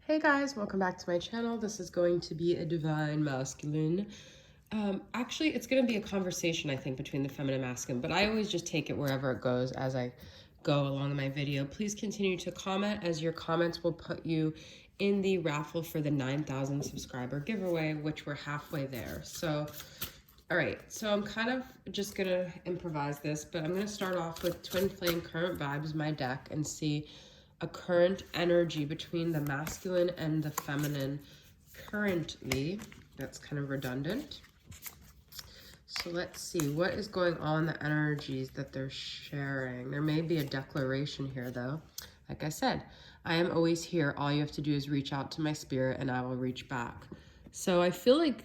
Hey guys, welcome back to my channel. This is going to be a divine masculine. Actually, it's going to be a conversation, I think, between the feminine and masculine, but I always just take it wherever it goes as I go along in my video. Please continue to comment, as your comments will put you in the raffle for the 9,000 subscriber giveaway, which we're halfway there. So, all right, so I'm kind of just going to improvise this, but I'm going to start off with Twin Flame Current Vibes, my deck, and see a current energy between the masculine and the feminine currently. That's kind of redundant. So let's see what is going on, the energies that they're sharing. There may be a declaration here though. Like I said, I am always here. All you have to do is reach out to my spirit and I will reach back. So I feel like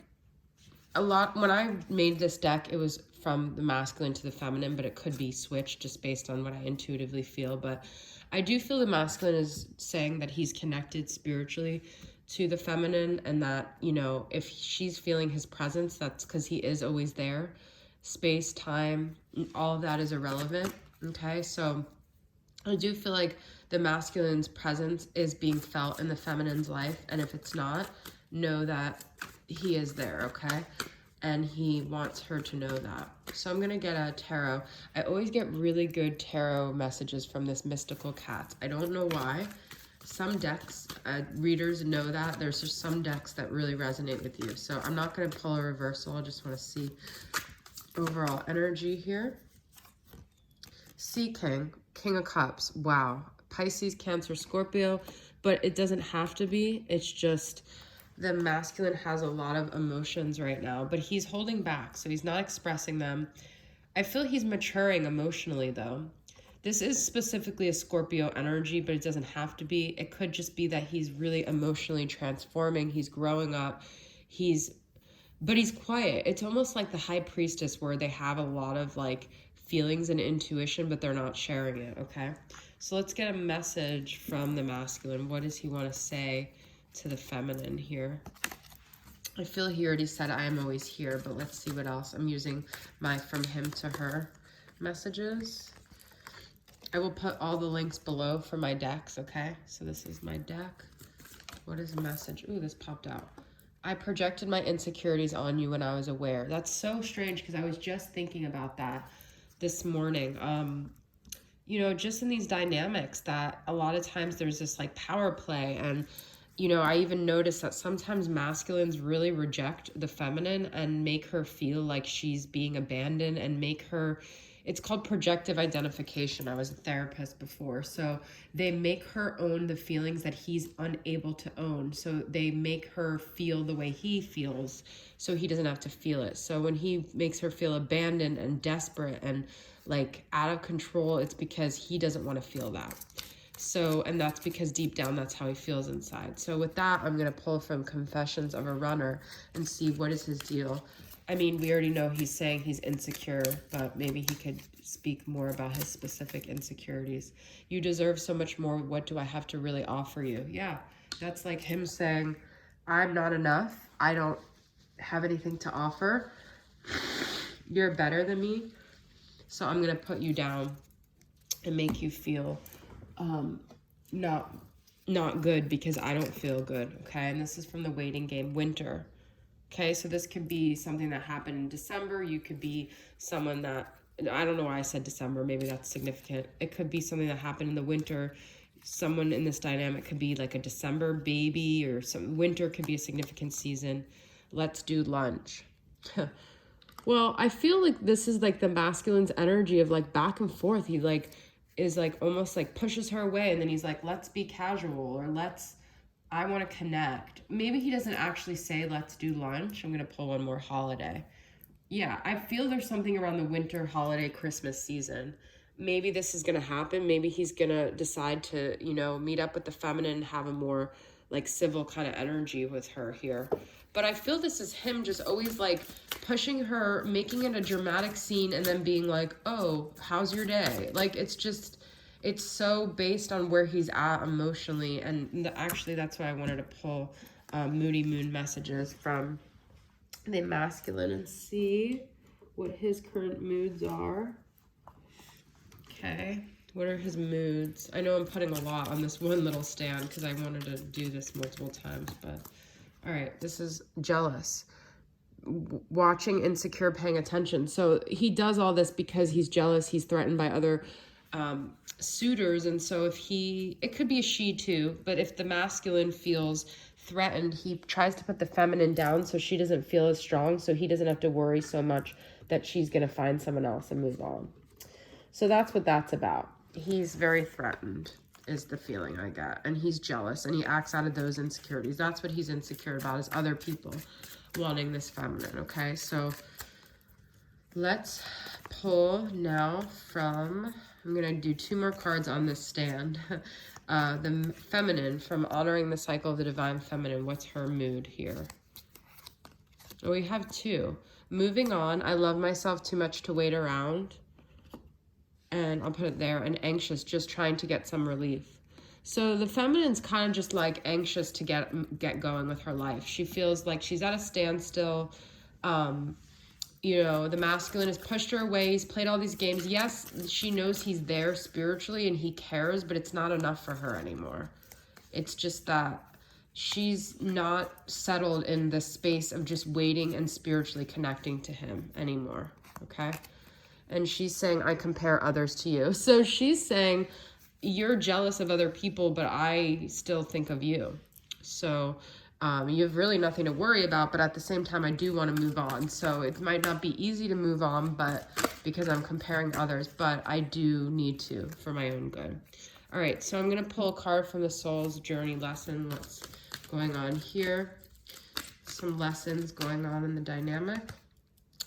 a lot, when I made this deck, it was from the masculine to the feminine, but it could be switched just based on what I intuitively feel. But I do feel the masculine is saying that he's connected spiritually to the feminine, and that, you know, if she's feeling his presence, that's because he is always there. Space, time, all of that is irrelevant. Okay, so I do feel like the masculine's presence is being felt in the feminine's life, and if it's not, know that he is there, okay? And he wants her to know that. So I'm going to get a tarot. I always get really good tarot messages from this mystical cat. I don't know why. Some decks, readers know that. There's just some decks that really resonate with you. So I'm not going to pull a reversal. I just want to see overall energy here. Sea King, King of Cups. Wow. Pisces, Cancer, Scorpio. But it doesn't have to be. It's just the masculine has a lot of emotions right now, but he's holding back, so he's not expressing them. I feel he's maturing emotionally, though. This is specifically a Scorpio energy, but it doesn't have to be. It could just be that he's really emotionally transforming. He's growing up. But he's quiet. It's almost like the High Priestess, where they have a lot of like feelings and intuition, but they're not sharing it, okay? So let's get a message from the masculine. What does he want to say to the feminine here? I feel he already said I am always here, but let's see what else. I'm using my from him to her messages. I will put all the links below for my decks, okay? So this is my deck. What is the message? Ooh, this popped out. I projected my insecurities on you when I was aware. That's so strange, because I was just thinking about that this morning. You know, just in these dynamics, that a lot of times there's this like power play, and you know, I even noticed that sometimes masculines really reject the feminine and make her feel like she's being abandoned, and make her, it's called projective identification. I was a therapist before. So they make her own the feelings that he's unable to own. So they make her feel the way he feels, so he doesn't have to feel it. So when he makes her feel abandoned and desperate and like out of control, it's because he doesn't want to feel that. So, and that's because deep down, that's how he feels inside. So with that, I'm going to pull from Confessions of a Runner and see what is his deal. I mean, we already know he's saying he's insecure, but maybe he could speak more about his specific insecurities. You deserve so much more. What do I have to really offer you? Yeah, that's like him saying, I'm not enough. I don't have anything to offer. You're better than me. So I'm going to put you down and make you feel not good, because I don't feel good, okay? And this is from the waiting game, Winter. Okay, so this could be something that happened in December. You could be someone that, I don't know why I said December, maybe that's significant. It could be something that happened in the winter. Someone in this dynamic could be like a December baby, or some winter could be a significant season. Let's do lunch. Well, I feel like this is like the masculine's energy of like back and forth. He like is like almost like pushes her away, and then he's like, let's be casual, or I want to connect. Maybe he doesn't actually say let's do lunch. I'm going to pull one more holiday. Yeah, I feel there's something around the winter, holiday, Christmas season. Maybe this is going to happen. Maybe he's going to decide to, you know, meet up with the feminine and have a more like civil kind of energy with her here. But I feel this is him just always like pushing her, making it a dramatic scene, and then being like, oh, how's your day? Like, it's just, it's so based on where he's at emotionally. And actually, that's why I wanted to pull Moody Moon messages from the masculine and see what his current moods are. Okay. What are his moods? I know I'm putting a lot on this one little stand because I wanted to do this multiple times, but all right, this is jealous. Watching, insecure, paying attention. So he does all this because he's jealous. He's threatened by other suitors. And so it could be a she too, but if the masculine feels threatened, he tries to put the feminine down so she doesn't feel as strong, so he doesn't have to worry so much that she's going to find someone else and move on. So that's what that's about. He's very threatened is the feeling I get. And he's jealous and he acts out of those insecurities. That's what he's insecure about, is other people wanting this feminine, okay? So let's pull now from, I'm going to do 2 more cards on this stand. The feminine, from honoring the cycle of the divine feminine. What's her mood here? Oh, we have 2. Moving on. I love myself too much to wait around. And I'll put it there. And anxious, just trying to get some relief. So the feminine's kind of just like anxious to get going with her life. She feels like she's at a standstill. You know, the masculine has pushed her away. He's played all these games. Yes, she knows he's there spiritually and he cares, but it's not enough for her anymore. It's just that she's not settled in the space of just waiting and spiritually connecting to him anymore, okay? And she's saying, I compare others to you. So she's saying, you're jealous of other people, but I still think of you. So you have really nothing to worry about, but at the same time, I do want to move on. So it might not be easy to move on, but because I'm comparing others, but I do need to for my own good. All right, so I'm going to pull a card from the Soul's Journey lesson. What's going on here? Some lessons going on in the dynamic.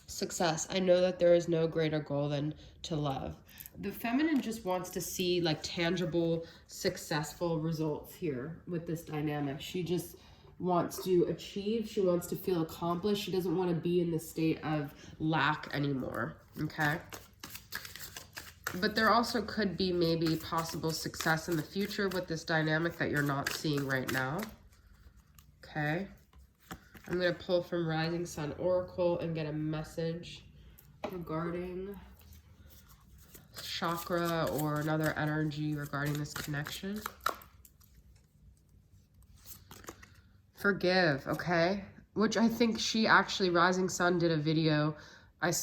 Success. I know that there is no greater goal than to love. The feminine just wants to see like tangible, successful results here with this dynamic. She just wants to achieve. She wants to feel accomplished. She doesn't want to be in the state of lack anymore. Okay. But there also could be maybe possible success in the future with this dynamic that you're not seeing right now. Okay. I'm going to pull from Rising Sun Oracle and get a message regarding chakra or another energy regarding this connection. Forgive, okay? Which I think she actually, Rising Sun, did a video.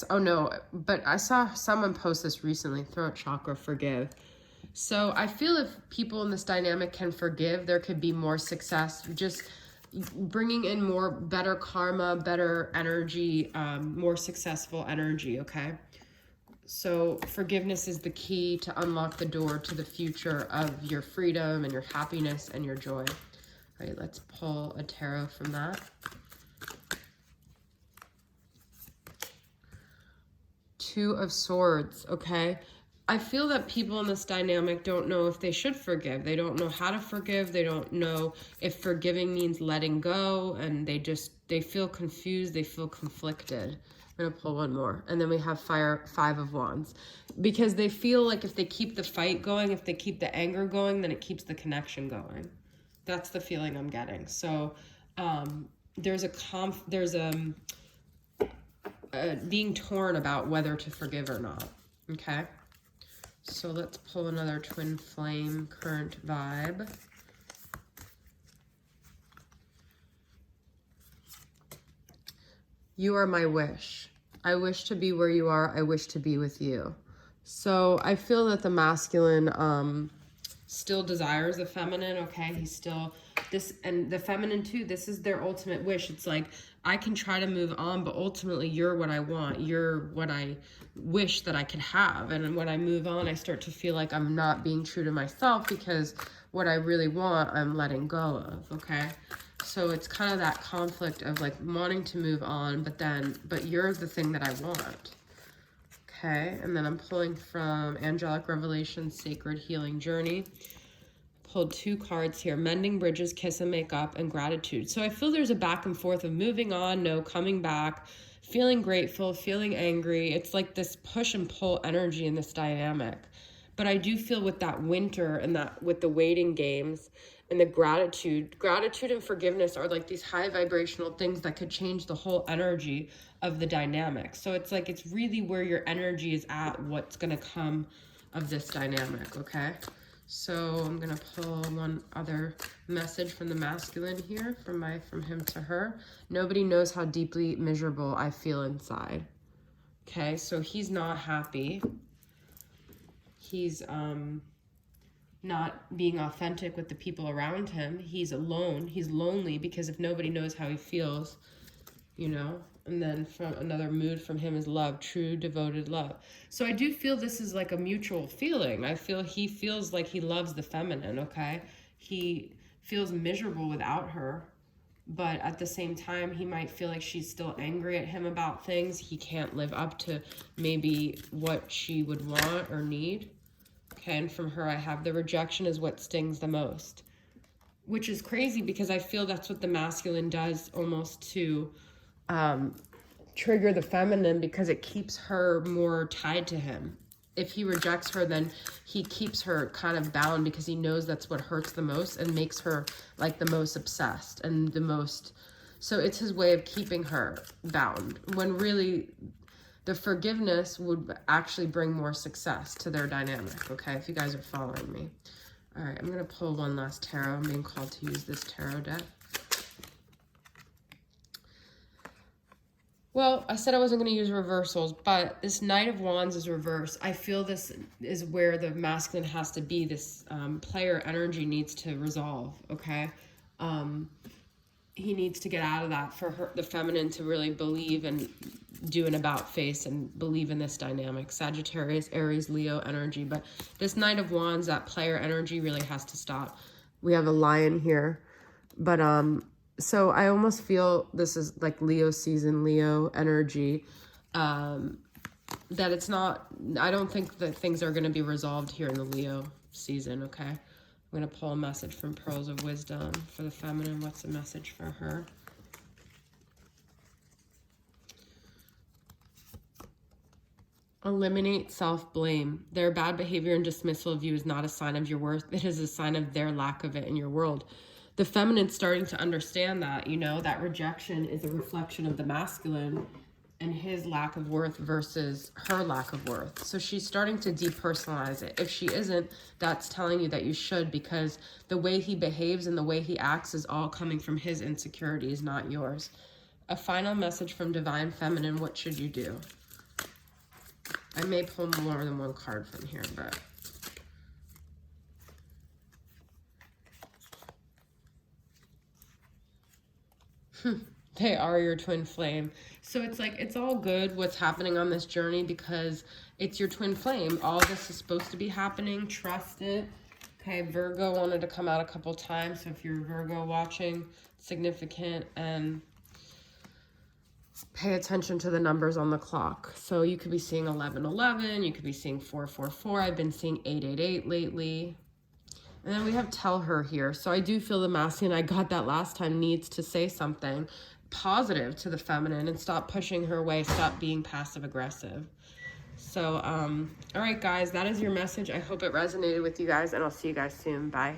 Oh no, but I saw someone post this recently, throat chakra, forgive. So I feel if people in this dynamic can forgive, there could be more success. Just bringing in more better karma, better energy, more successful energy, okay? So forgiveness is the key to unlock the door to the future of your freedom and your happiness and your joy. All right, let's pull a tarot from that. 2 of Swords, okay? I feel that people in this dynamic don't know if they should forgive. They don't know how to forgive. They don't know if forgiving means letting go, and they feel confused. They feel conflicted. I'm going to pull one more. And then we have 5 of Wands. Because they feel like if they keep the fight going, if they keep the anger going, then it keeps the connection going. That's the feeling I'm getting. So there's being torn about whether to forgive or not. Okay? So let's pull another twin flame current vibe. You are my wish. I wish to be where you are. I wish to be with you. So I feel that the masculine still desires the feminine, okay? He's still this, and the feminine too, this is their ultimate wish. It's like, I can try to move on, but ultimately you're what I want. You're what I wish that I could have. And when I move on, I start to feel like I'm not being true to myself because what I really want, I'm letting go of, okay? So it's kind of that conflict of like wanting to move on, but you're the thing that I want. Okay, and then I'm pulling from Angelic Revelation, Sacred Healing Journey. Pulled 2 cards here, Mending Bridges, Kiss and Make Up, and Gratitude. So I feel there's a back and forth of moving on, no, coming back, feeling grateful, feeling angry. It's like this push and pull energy in this dynamic. But I do feel with that winter and that with the waiting games and the gratitude and forgiveness are like these high vibrational things that could change the whole energy of the dynamic. So it's like, it's really where your energy is at, what's going to come, what you're going to move on. Okay. So let's pull of this dynamic, okay? So I'm gonna pull one other message from the masculine here, from him to her. Nobody knows how deeply miserable I feel inside. Okay, so he's not happy. He's not being authentic with the people around him. He's alone. He's lonely because if nobody knows how he feels, you know. And then from another mood from him is love, true devoted love. So I do feel this is like a mutual feeling. I feel he feels like he loves the feminine, okay? He feels miserable without her, but at the same time, he might feel like she's still angry at him about things. He can't live up to maybe what she would want or need. Okay, and from her, I have the rejection is what stings the most, which is crazy because I feel that's what the masculine does almost to trigger the feminine, because it keeps her more tied to him. If he rejects her, then he keeps her kind of bound because he knows that's what hurts the most and makes her like the most obsessed and the most. So it's his way of keeping her bound, when really the forgiveness would actually bring more success to their dynamic, okay, if you guys are following me. All right, I'm going to pull one last tarot. I'm being called to use this tarot deck. Well, I said I wasn't going to use reversals, but this Knight of Wands is reversed. I feel this is where the masculine has to be. This player energy needs to resolve, okay? He needs to get out of that for the feminine to really believe and do an about face and believe in this dynamic. Sagittarius, Aries, Leo energy. But this Knight of Wands, that player energy really has to stop. We have a lion here. But so I almost feel this is like Leo season, Leo energy, that it's not, I don't think that things are going to be resolved here in the Leo season, okay? I'm going to pull a message from Pearls of Wisdom for the feminine. What's the message for her? Eliminate self-blame. Their bad behavior and dismissal of you is not a sign of your worth. It is a sign of their lack of it in your world. The feminine's starting to understand that, you know, that rejection is a reflection of the masculine and his lack of worth versus her lack of worth. So she's starting to depersonalize it. If she isn't, that's telling you that you should, because the way he behaves and the way he acts is all coming from his insecurities, not yours. A final message from Divine Feminine. What should you do? I may pull more than one card from here, but... They are your twin flame. So it's like, it's all good what's happening on this journey because it's your twin flame. All this is supposed to be happening. Trust it. Okay, Virgo wanted to come out a couple times. So if you're Virgo watching, significant, and pay attention to the numbers on the clock. So you could be seeing 1111. You could be seeing 444. I've been seeing 888 lately. And then we have tell her here. So I do feel the masculine, I got that last time, needs to say something positive to the feminine and stop pushing her away, stop being passive aggressive. So, all right, guys, that is your message. I hope it resonated with you guys, and I'll see you guys soon. Bye.